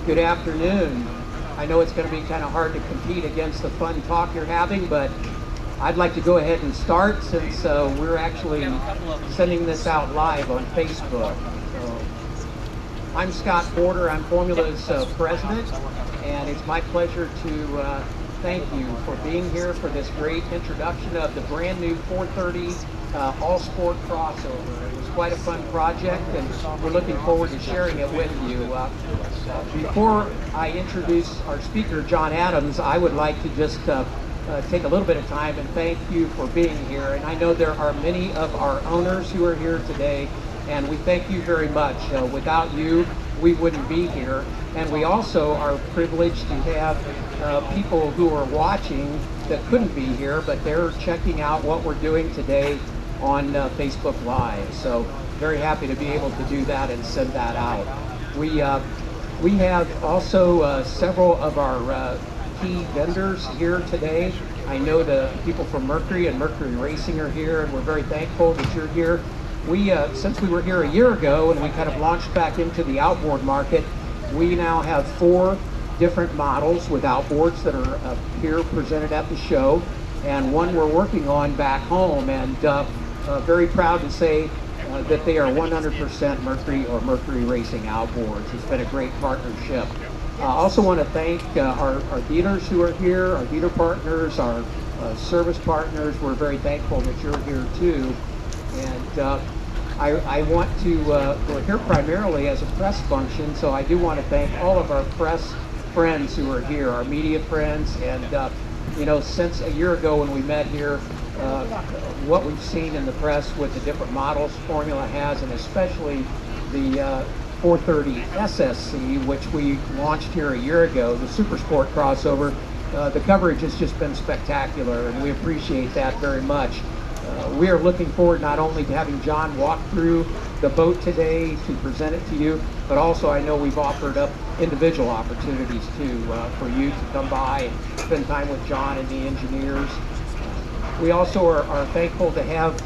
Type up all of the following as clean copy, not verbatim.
Good afternoon. I know it's going to be kind of hard to compete against the fun talk you're having, but I'd like to go ahead and start since we're actually sending this out live on Facebook. So, I'm Scott Porter. I'm Formula's president, and it's my pleasure to thank you for being here for this great introduction of the brand new 430 all-sport crossover. It was quite a fun project, and we're looking forward to sharing it with you. Before I introduce our speaker, John Adams, I would like to just take a little bit of time and thank you for being here. And I know there are many of our owners who are here today, and we thank you very much. Without you, we wouldn't be here. And we also are privileged to have people who are watching that couldn't be here, but they're checking out what we're doing today on Facebook Live. So very happy to be able to do that and send that out. We have also several of our key vendors here today. I know the people from Mercury and Mercury Racing are here, and we're very thankful that you're here. Since we were here a year ago and we kind of launched back into the outboard market, we now have 4 different models with outboards that are here presented at the show, and one we're working on back home, and very proud to say that they are 100% Mercury or Mercury Racing outboards. It's been a great partnership. I also want to thank our dealers who are here, our dealer partners, our service partners. We're very thankful that you're here too. And I want to, we're here primarily as a press function, so I do want to thank all of our press friends who are here, our media friends, and you know, since a year ago when we met here, what we've seen in the press with the different models Formula has, and especially the 430 SSC, which we launched here a year ago, the Super Sport crossover, the coverage has just been spectacular, and we appreciate that very much. We are looking forward not only to having John walk through the boat today to present it to you, but also I know we've offered up individual opportunities too for you to come by and spend time with John and the engineers. We also are thankful to have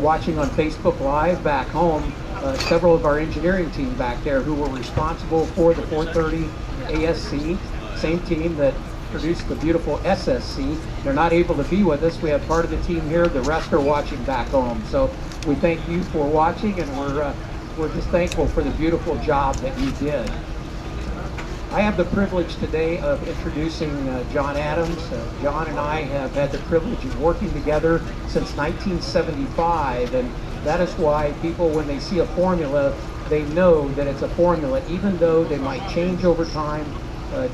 watching on Facebook Live back home several of our engineering team back there who were responsible for the 430 ASC, same team that produced the beautiful SSC. They're not able to be with us. We have part of the team here, the rest are watching back home. So we thank you for watching, and we're just thankful for the beautiful job that you did. I have the privilege today of introducing John Adams. John and I have had the privilege of working together since 1975, and that is why people, when they see a formula, they know that it's a formula, even though they might change over time.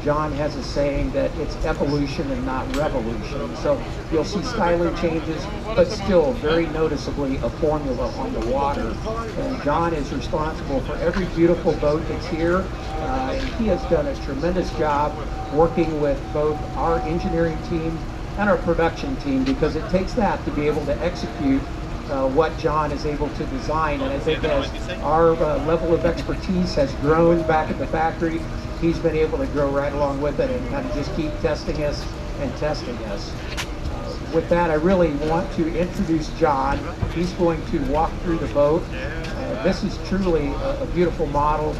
John has a saying that it's evolution and not revolution. So you'll see styling changes, but still very noticeably a formula on the water. And John is responsible for every beautiful boat that's here. And he has done a tremendous job working with both our engineering team and our production team, because it takes that to be able to execute what John is able to design. And I think as our level of expertise has grown back at the factory, he's been able to grow right along with it and kind of just keep testing us and testing us. With that, I really want to introduce John. He's going to walk through the boat. This is truly a beautiful model.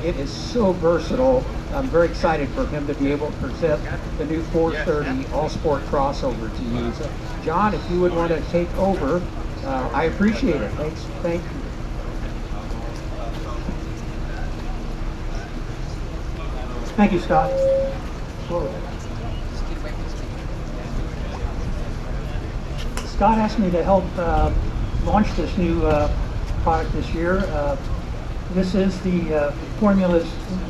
It is so versatile. I'm very excited for him to be able to present the new 430 all-sport crossover to you. So, John, if you would want to take over, I appreciate it. Thanks. Thank you. Thank you, Scott. Scott asked me to help launch this new product this year. This is the Formula's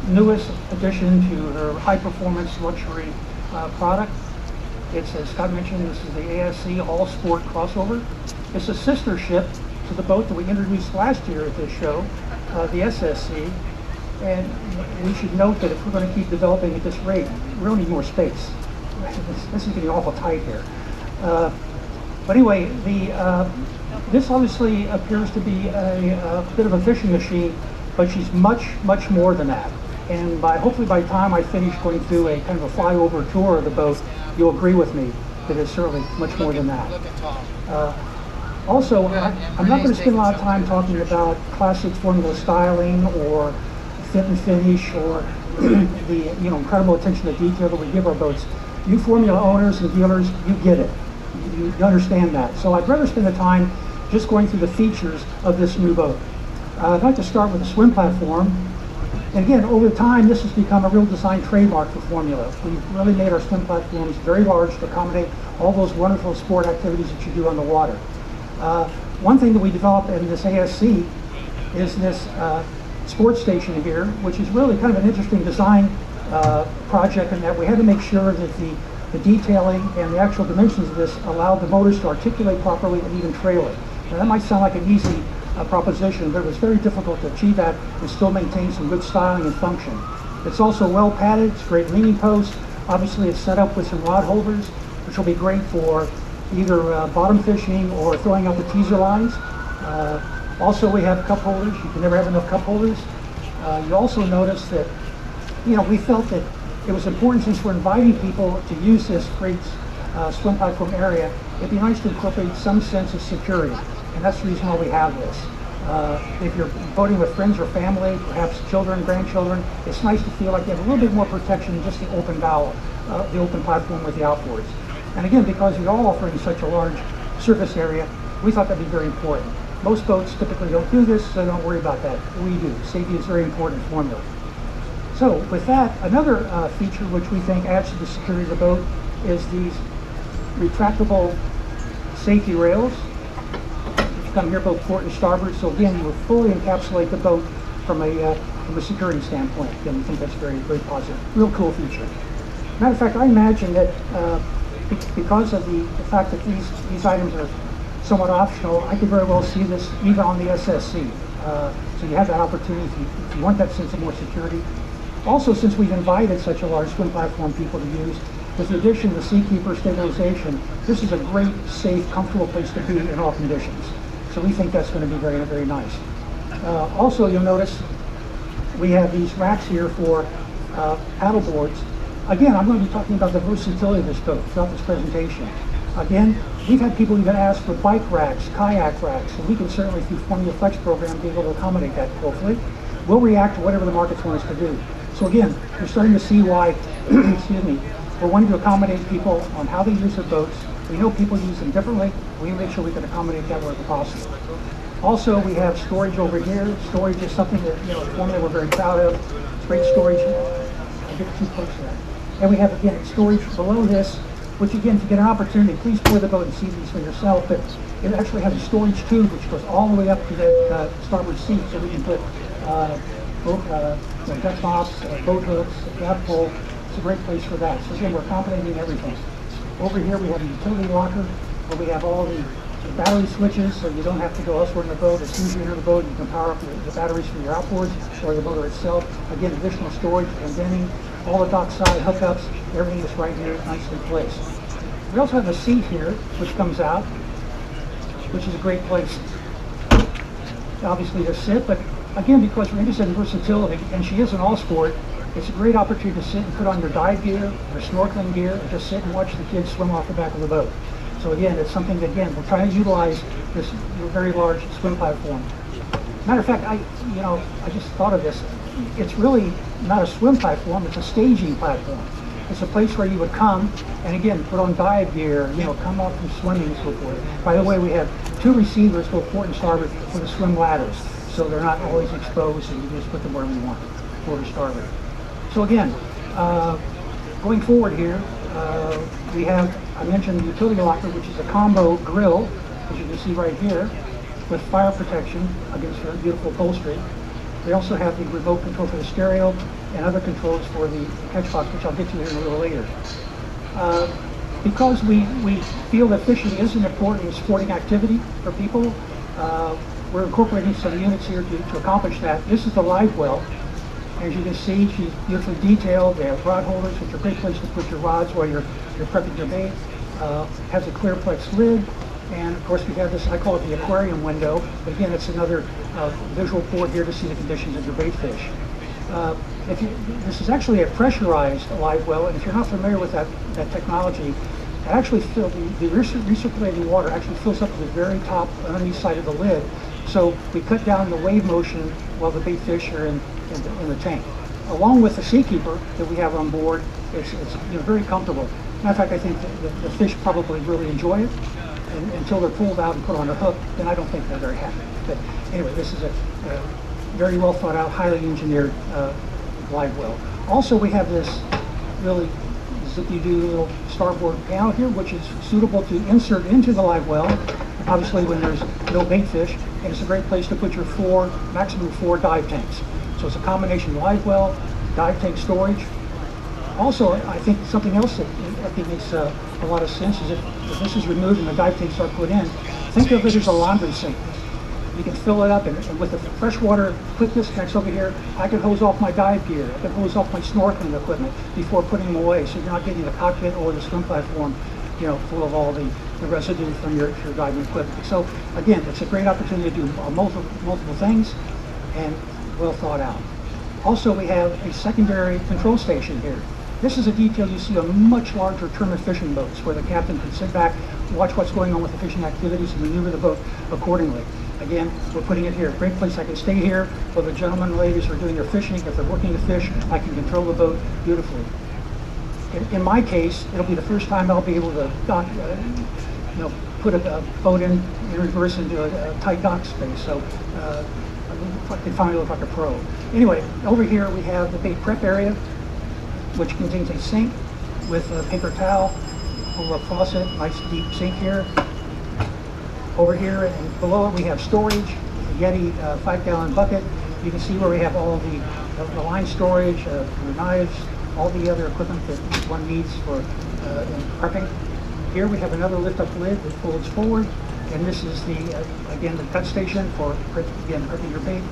newest addition to her high-performance luxury product. It's, as Scott mentioned, this is the ASC All-Sport Crossover. It's a sister ship to the boat that we introduced last year at this show, the SSC. And we should note that if we're going to keep developing at this rate, we really need more space. This is getting awful tight here. But anyway, this obviously appears to be a bit of a fishing machine, but she's much, much more than that. And hopefully by the time I finish going through a kind of a flyover tour of the boat, you'll agree with me that it's certainly much more than that. Also, I'm not going to spend a lot of time talking about classic formula styling or fit and finish or the incredible attention to detail that we give our boats. You formula owners and dealers, you get it. You understand that. So I'd rather spend the time just going through the features of this new boat. I'd like to start with the swim platform. And again, over time, this has become a real design trademark for Formula. We've really made our swim platforms very large to accommodate all those wonderful sport activities that you do on the water. One thing that we developed in this ASC is this sports station here, which is really kind of an interesting design project in that we had to make sure that the detailing and the actual dimensions of this allowed the motors to articulate properly and even trail it. Now that might sound like an easy proposition, but it was very difficult to achieve that and still maintain some good styling and function. It's also well padded, it's great leaning posts. Obviously it's set up with some rod holders, which will be great for either bottom fishing or throwing out the teaser lines. Also we have cup holders. You can never have enough cup holders. You also notice that, we felt that it was important, since we're inviting people to use this great swim platform area, it'd be nice to incorporate some sense of security. And that's the reason why we have this. If you're boating with friends or family, perhaps children, grandchildren, it's nice to feel like you have a little bit more protection than just the open bow, the open platform with the outboards. And again, because we're all offering such a large surface area, we thought that'd be very important. Most boats typically don't do this, so don't worry about that. We do. Safety is very important in Formula. So with that, another feature which we think adds to the security of the boat is these retractable safety rails. You come here both port and starboard, so again, you will fully encapsulate the boat from a security standpoint. Again, we think that's very, very positive. Real cool feature. Matter of fact, I imagine that because of the fact that these items are somewhat optional, I could very well see this even on the SSC. So you have that opportunity if you want that sense of more security. Also, since we've invited such a large swim platform people to use, with the addition of the Seakeeper stabilization, this is a great, safe, comfortable place to be in all conditions. So we think that's going to be very, very nice. Also, you'll notice we have these racks here for paddle boards. Again, I'm going to be talking about the versatility of this boat throughout this presentation. Again, we've had people even ask for bike racks, kayak racks, and we can certainly, through Formula Flex program, be able to accommodate that, hopefully. We'll react to whatever the markets want us to do. So again, you're starting to see why, excuse me, we're wanting to accommodate people on how they use their boats. We know people use them differently. We make sure we can accommodate that wherever possible. Also, we have storage over here. Storage is something that, at Formula we're very proud of. It's great storage. I'll get too close to that. And we have, again, storage below this, which again, if you get an opportunity, please tour the boat and see these for yourself. But it actually has a storage tube which goes all the way up to that starboard seat, so we can put deck mops, boat hooks, grab pole. It's a great place for that. So again, we're accommodating everything. Over here we have a utility locker where we have all the battery switches, so you don't have to go elsewhere in the boat. As soon as you enter the boat, you can power up the batteries for your outboards or the motor itself. Again, additional storage and venting, all the dockside hookups, everything is right here, nicely placed. We also have a seat here, which comes out, which is a great place, obviously, to sit. But again, because we're interested in versatility, and she is an all-sport, it's a great opportunity to sit and put on your dive gear, your snorkeling gear, and just sit and watch the kids swim off the back of the boat. So again, it's something that, again, we're trying to utilize this very large swim platform. Matter of fact, I just thought of this. It's really not a swim platform, it's a staging platform. It's a place where you would come and again, put on dive gear, come out from swimming and so forth. By the way, we have 2 receivers, both port and starboard, for the swim ladders. So they're not always exposed and you just put them wherever you want, port or starboard. So again, going forward here, we have, I mentioned the utility locker, which is a combo grill, as you can see right here, with fire protection against your beautiful upholstery. We also have the remote control for the stereo and other controls for the catch box, which I'll get to here a little later. Because we feel that fishing is an important sporting activity for people, we're incorporating some units here to accomplish that. This is the live well. As you can see, she's beautifully detailed. They have rod holders, which are a great place to put your rods while you're prepping your bait. Has a clear plex lid. And of course we have this, I call it the aquarium window, but again it's another visual port here to see the conditions of your bait fish. This is actually a pressurized live well, and if you're not familiar with that technology, it actually the recirculating water actually fills up to the very top underneath side of the lid So we cut down the wave motion while the bait fish are in the tank. Along with the seakeeper that we have on board, it's very comfortable. Matter of fact, I think the fish probably really enjoy it, and until they're pulled out and put on a hook, then I don't think they're very happy. But anyway, this is a very well thought out, highly engineered live well. Also, we have this really zippy-doo little starboard panel here, which is suitable to insert into the live well, obviously when there's no bait fish, and it's a great place to put your maximum four dive tanks. So it's a combination live well, dive tank storage. Also, I think something else that I think makes a lot of sense is if this is removed and the dive tanks are put in, think of it as a laundry sink. You can fill it up, and with the freshwater quick disconnects over here, I can hose off my dive gear, I can hose off my snorkeling equipment before putting them away, so you're not getting the cockpit or the swim platform, full of all the residue from your diving equipment. So again, it's a great opportunity to do multiple things, and well thought out. Also, we have a secondary control station here. This is a detail you see on much larger tournament fishing boats, where the captain can sit back, watch what's going on with the fishing activities, and maneuver the boat accordingly. Again, we're putting it here. Great place. I can stay here while the gentlemen and ladies are doing their fishing. If they're working the fish, I can control the boat beautifully. In my case, it'll be the first time I'll be able to put a boat in reverse into a tight dock space. So I can finally look like a pro. Anyway, over here we have the bait prep area, which contains a sink with a paper towel, full of faucet, nice deep sink here. Over here and below it we have storage, a Yeti 5-gallon bucket. You can see where we have all the line storage, the knives, all the other equipment that one needs for prepping. Here we have another lift-up lid that folds forward, and this is again the cut station for prepping your bait.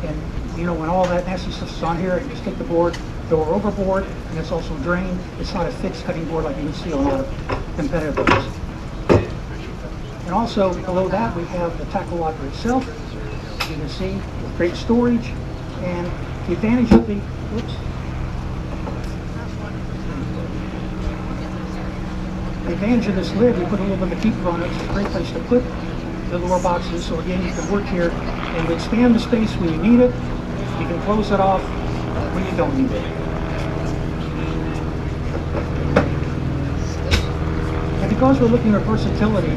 And when all that nasty stuff is on here, you just take the board, throw it overboard, and it's also drained. It's not a fixed cutting board like you can see on a lot of competitive boats. And also below that we have the tackle locker itself, as you can see, with great storage. And the advantage of this lid, we put a little bit of keeper on it. It's a great place to put the lower boxes. So again, you can work here and we expand the space when you need it. You can close it off when you don't need it. And because we're looking at versatility,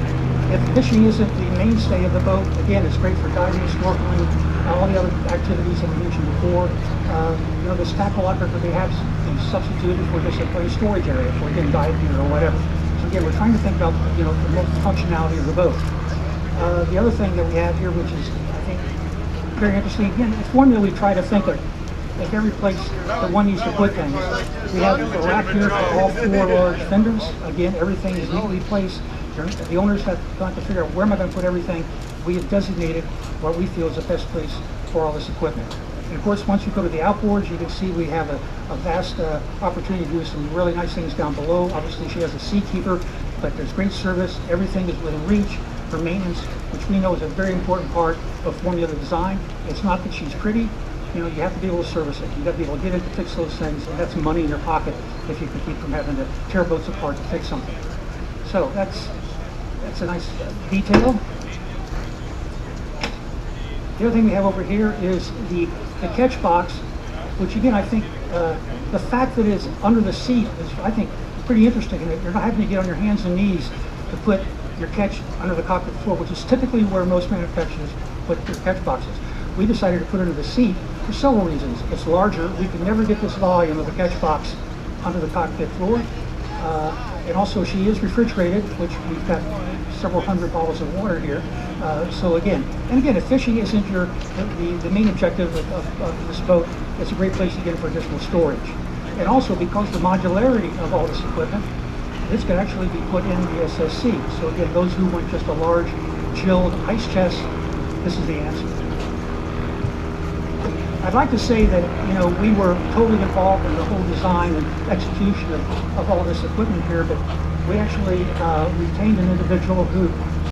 if fishing isn't the mainstay of the boat, again, it's great for diving, snorkeling, all the other activities that we mentioned before. This tackle locker could be substituted for just a place storage area for again diving or whatever. So again, we're trying to think about the functionality of the boat. The other thing that we have here, which is I think very interesting, again, it's one that we try to think of like every place that one needs to put things. We have a rack here for all four large fenders. Again, everything is neatly placed. The owners have got to figure out where am I going to put everything. We have designated what we feel is the best place for all this equipment. And of course, once you go to the outboards, you can see we have a vast opportunity to do some really nice things down below. Obviously, she has a seakeeper, but there's great service. Everything is within reach for maintenance, which we know is a very important part of formula design. It's not that she's pretty. You have to be able to service it. You got to be able to get in to fix those things, and that's money in your pocket if you can keep from having to tear boats apart to fix something. So that's a nice detail. The other thing we have over here is the catch box, which again I think the fact that it's under the seat is I think pretty interesting. You're not having to get on your hands and knees to put your catch under the cockpit floor, which is typically where most manufacturers put their catch boxes. We decided to put it under the seat for several reasons. It's larger. We could never get this volume of the catch box under the cockpit floor. And also she is refrigerated, which we've got several hundred bottles of water here. So again, if fishing isn't the main objective of this boat, it's a great place again for additional storage. And also because the modularity of all this equipment, this can actually be put in the SSC. So again, those who want just a large chilled ice chest, this is the answer. I'd like to say that we were totally involved in the whole design and execution of all this equipment here, but we actually retained an individual who